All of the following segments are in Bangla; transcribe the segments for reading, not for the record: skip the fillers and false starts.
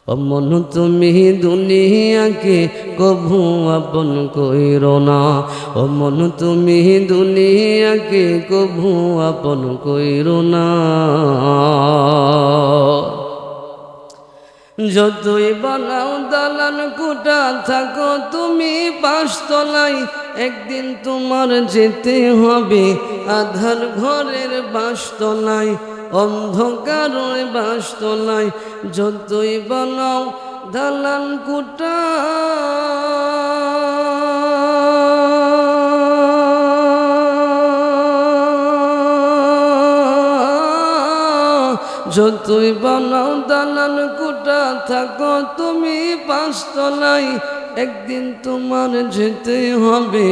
ও মন তুমি দুনিয়াকে কভু আপন কইরো না, ও মন তুমি দুনিয়াকে কভু আপন কইরো না। যতই বানাও দালান কোঠা থাকো তুমি পাঁচতলায়, একদিন তোমার যেতে হবে আধার ঘরের বাসতলায়, অন্ধকারের বাসতলায়। যতই বানাও দালান কোঠা যতই বানাও দালান কোঠা থাকো তুমি পাঁচতলায়, একদিন তোমার যেতে হবে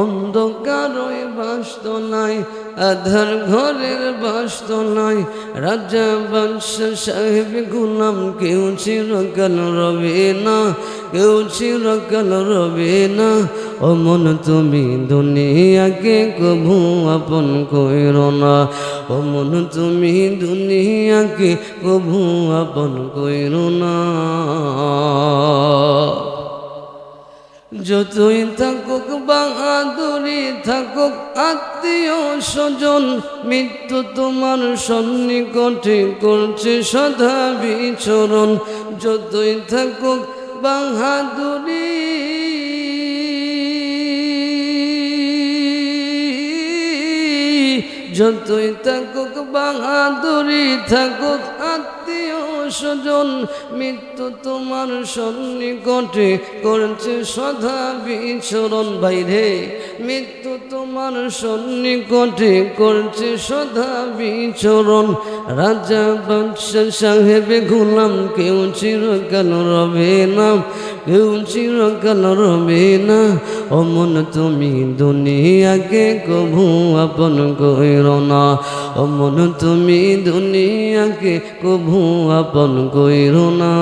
অন্ধকার ওই বাসতলায়, আধার ঘরের বাসতলায়। রাজা বাদশা সাহেব গোলাম কেউ চিরকাল রবে না, কেউ চিরকাল রবে না। ও মন তুমি দুনিয়াকে কভু আপন কইরো না, ও মন তুমি দুনিয়াকে কভু আপন কইরো না। যতই থাকুক বাহাদুরি থাকুক আত্মীয় স্বজন, মৃত্যু তোমার সন্নিকটে করছে সদা বিচরণ। যতই থাকুক বাহাদুরি যতই থাকুক বাহাদুরি থাকুক আত্মীয় স্বজন, মৃত্যু তোমার সন্নিকটে করছে সদা বিচরণ। বাইরে মৃত্যু তোমার সন্নিকটে করছে সদা বিচরণ। রাজা বাদশা সাহেব গোলাম কেউ চিরকাল রবে না, কেউ চিরকাল রবে না। ও মন তুমি দুনিয়াকে কভু আপন কইরো না, ও মন তুমি দুনিয়াকে কভু আপন কইরো না।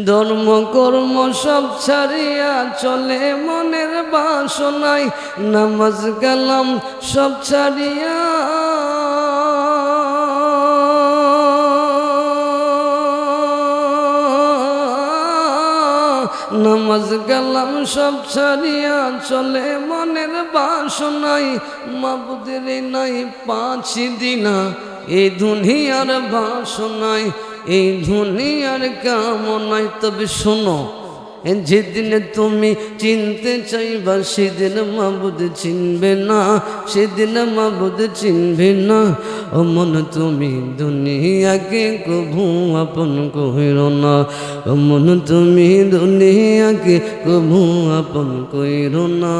ধর্ম কর্ম সব ছাড়িয়া চলে মনের বাসনায়, নামাজ কালাম সব ছাড়িয়া নামাজ কালাম সব ছাড়িয়া চলে মনের বাসনায়। মাবুদের নাই পাঁচ দিনা এই দুনিয়ার বাসনায়, এই দুনিয়ার কামনায়। তবে শোনো, যেদিনে তুমি চিনতে চাইবা সেদিন মাবুদ চিনবে না, সেদিন মাবুদ চিনবে না। ও মন তুমি দুনিয়াকে কভু আপন কইরো না, ও মন তুমি দুনিয়াকে কভু আপন কইরো না।